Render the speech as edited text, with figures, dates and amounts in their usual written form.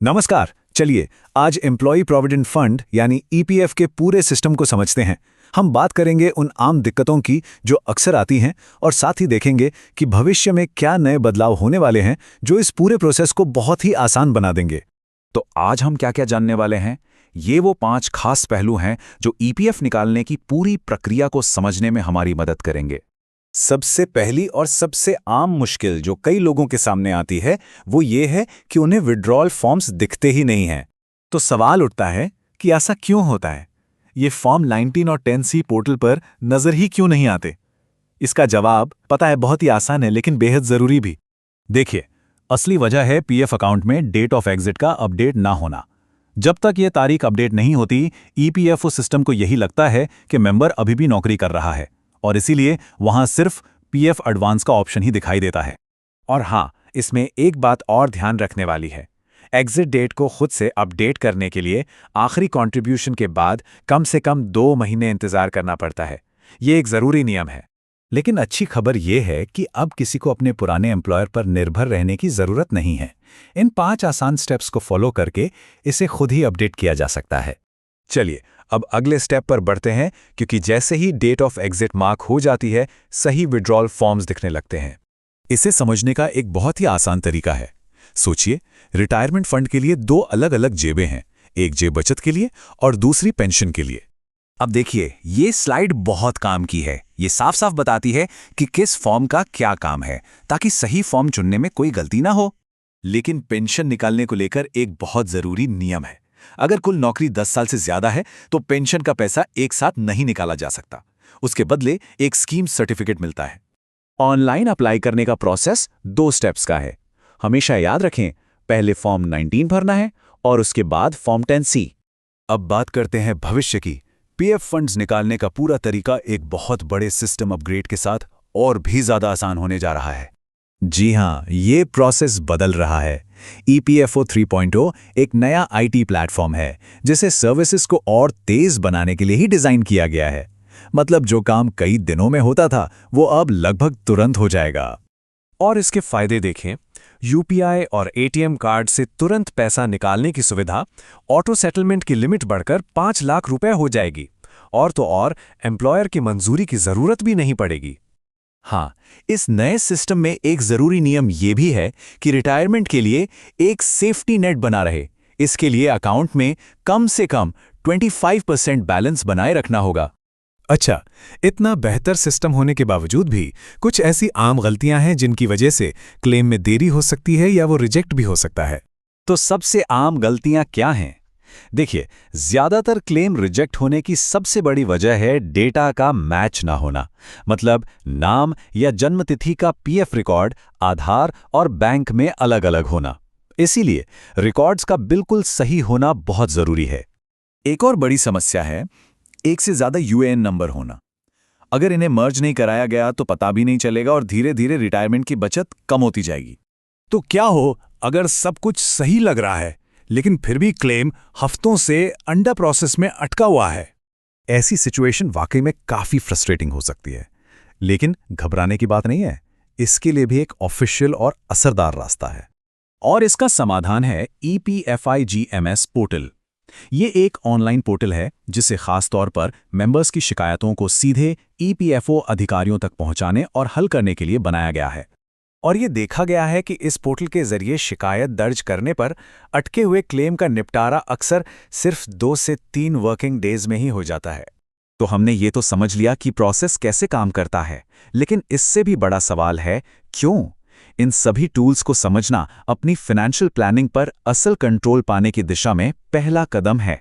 नमस्कार। चलिए आज एम्प्लॉय प्रोविडेंट फंड यानी ईपीएफ के पूरे सिस्टम को समझते हैं। हम बात करेंगे उन आम दिक्कतों की जो अक्सर आती हैं और साथ ही देखेंगे कि भविष्य में क्या नए बदलाव होने वाले हैं जो इस पूरे प्रोसेस को बहुत ही आसान बना देंगे। तो आज हम क्या क्या जानने वाले हैं? ये वो 5 खास पहलू हैं जो ईपीएफ निकालने की पूरी प्रक्रिया को समझने में हमारी मदद करेंगे। सबसे पहली और सबसे आम मुश्किल जो कई लोगों के सामने आती है वो ये है कि उन्हें विड्रॉल फॉर्म्स दिखते ही नहीं हैं। तो सवाल उठता है कि ऐसा क्यों होता है? ये फॉर्म 19 और 10C पोर्टल पर नजर ही क्यों नहीं आते? इसका जवाब पता है बहुत ही आसान है लेकिन बेहद जरूरी भी। देखिए, असली वजह है पीएफ अकाउंट में डेट ऑफ एग्जिट का अपडेट ना होना। जब तक ये तारीख अपडेट नहीं होती, ईपीएफओ सिस्टम को यही लगता है कि मेंबर अभी भी नौकरी कर रहा है और इसीलिए वहां सिर्फ पीएफ एडवांस का ऑप्शन ही दिखाई देता है। और हाँ, इसमें एक बात और ध्यान रखने वाली है। एग्जिट डेट को खुद से अपडेट करने के लिए आखिरी कंट्रीब्यूशन के बाद कम से कम 2 महीने इंतजार करना पड़ता है। ये एक ज़रूरी नियम है। लेकिन अच्छी खबर यह है कि अब किसी को अपने पुराने एम्प्लॉयर पर निर्भर रहने की ज़रूरत नहीं है। इन 5 आसान स्टेप्स को फॉलो करके इसे खुद ही अपडेट किया जा सकता है। चलिए अब अगले स्टेप पर बढ़ते हैं, क्योंकि जैसे ही डेट ऑफ एग्जिट मार्क हो जाती है, सही विड्रॉल फॉर्म्स दिखने लगते हैं। इसे समझने का एक बहुत ही आसान तरीका है। सोचिए, रिटायरमेंट फंड के लिए 2 अलग अलग जेबें हैं, एक जेब बचत के लिए और दूसरी पेंशन के लिए। अब देखिए, ये स्लाइड बहुत काम की है। ये साफ साफ बताती है कि किस फॉर्म का क्या काम है, ताकि सही फॉर्म चुनने में कोई गलती ना हो। लेकिन पेंशन निकालने को लेकर एक बहुत ज़रूरी नियम है। अगर कुल नौकरी 10 साल से ज़्यादा है तो पेंशन का पैसा एक साथ नहीं निकाला जा सकता। उसके बदले एक स्कीम सर्टिफिकेट मिलता है। ऑनलाइन अप्लाई करने का प्रोसेस 2 स्टेप्स का है। हमेशा याद रखें, पहले फॉर्म 19 भरना है और उसके बाद फॉर्म 10C। अब बात करते हैं भविष्य की। पीएफ फंड्स निकालने का पूरा तरीका एक बहुत बड़े सिस्टम अपग्रेड के साथ और भी ज़्यादा आसान होने जा रहा है। जी हाँ, ये प्रोसेस बदल रहा है। ईपीएफओ 3.0 एक नया आईटी प्लेटफॉर्म है जिसे सर्विसेज को और तेज बनाने के लिए ही डिज़ाइन किया गया है। मतलब जो काम कई दिनों में होता था वो अब लगभग तुरंत हो जाएगा। और इसके फायदे देखें। यूपीआई और एटीएम कार्ड से तुरंत पैसा निकालने की सुविधा, ऑटो सेटलमेंट की लिमिट बढ़कर 5 लाख रुपए हो जाएगी। और तो और एम्प्लॉयर की मंजूरी की ज़रूरत भी नहीं पड़ेगी। हाँ, इस नए सिस्टम में एक ज़रूरी नियम ये भी है कि रिटायरमेंट के लिए एक सेफ्टी नेट बना रहे। इसके लिए अकाउंट में कम से कम 25% बैलेंस बनाए रखना होगा। अच्छा, इतना बेहतर सिस्टम होने के बावजूद भी कुछ ऐसी आम गलतियां हैं जिनकी वजह से क्लेम में देरी हो सकती है या वो रिजेक्ट भी हो सकता है। तो सबसे आम गलतियां क्या हैं? देखिए, ज्यादातर क्लेम रिजेक्ट होने की सबसे बड़ी वजह है डेटा का मैच ना होना। मतलब नाम या जन्मतिथि का पीएफ रिकॉर्ड आधार और बैंक में अलग-अलग होना। इसीलिए रिकॉर्ड्स का बिल्कुल सही होना बहुत जरूरी है। एक और बड़ी समस्या है एक से ज्यादा यूएएन नंबर होना। अगर इन्हें मर्ज नहीं कराया गया तो पता भी नहीं चलेगा और धीरे धीरे रिटायरमेंट की बचत कम होती जाएगी। तो क्या हो अगर सब कुछ सही लग रहा है लेकिन फिर भी क्लेम हफ्तों से अंडर प्रोसेस में अटका हुआ है? ऐसी सिचुएशन वाकई में काफी फ्रस्ट्रेटिंग हो सकती है। लेकिन घबराने की बात नहीं है, इसके लिए भी एक ऑफिशियल और असरदार रास्ता है। और इसका समाधान है EPFIGMS पोर्टल। ये एक ऑनलाइन पोर्टल है जिसे खास तौर पर मेंबर्स की शिकायतों को सीधे ईपीएफओ अधिकारियों तक पहुंचाने और हल करने के लिए बनाया गया है। और ये देखा गया है कि इस पोर्टल के जरिए शिकायत दर्ज करने पर अटके हुए क्लेम का निपटारा अक्सर सिर्फ 2 से 3 वर्किंग डेज में ही हो जाता है। तो हमने ये तो समझ लिया कि प्रोसेस कैसे काम करता है, लेकिन इससे भी बड़ा सवाल है क्यों? इन सभी टूल्स को समझना अपनी फाइनेंशियल प्लानिंग पर असल कंट्रोल पाने की दिशा में पहला कदम है।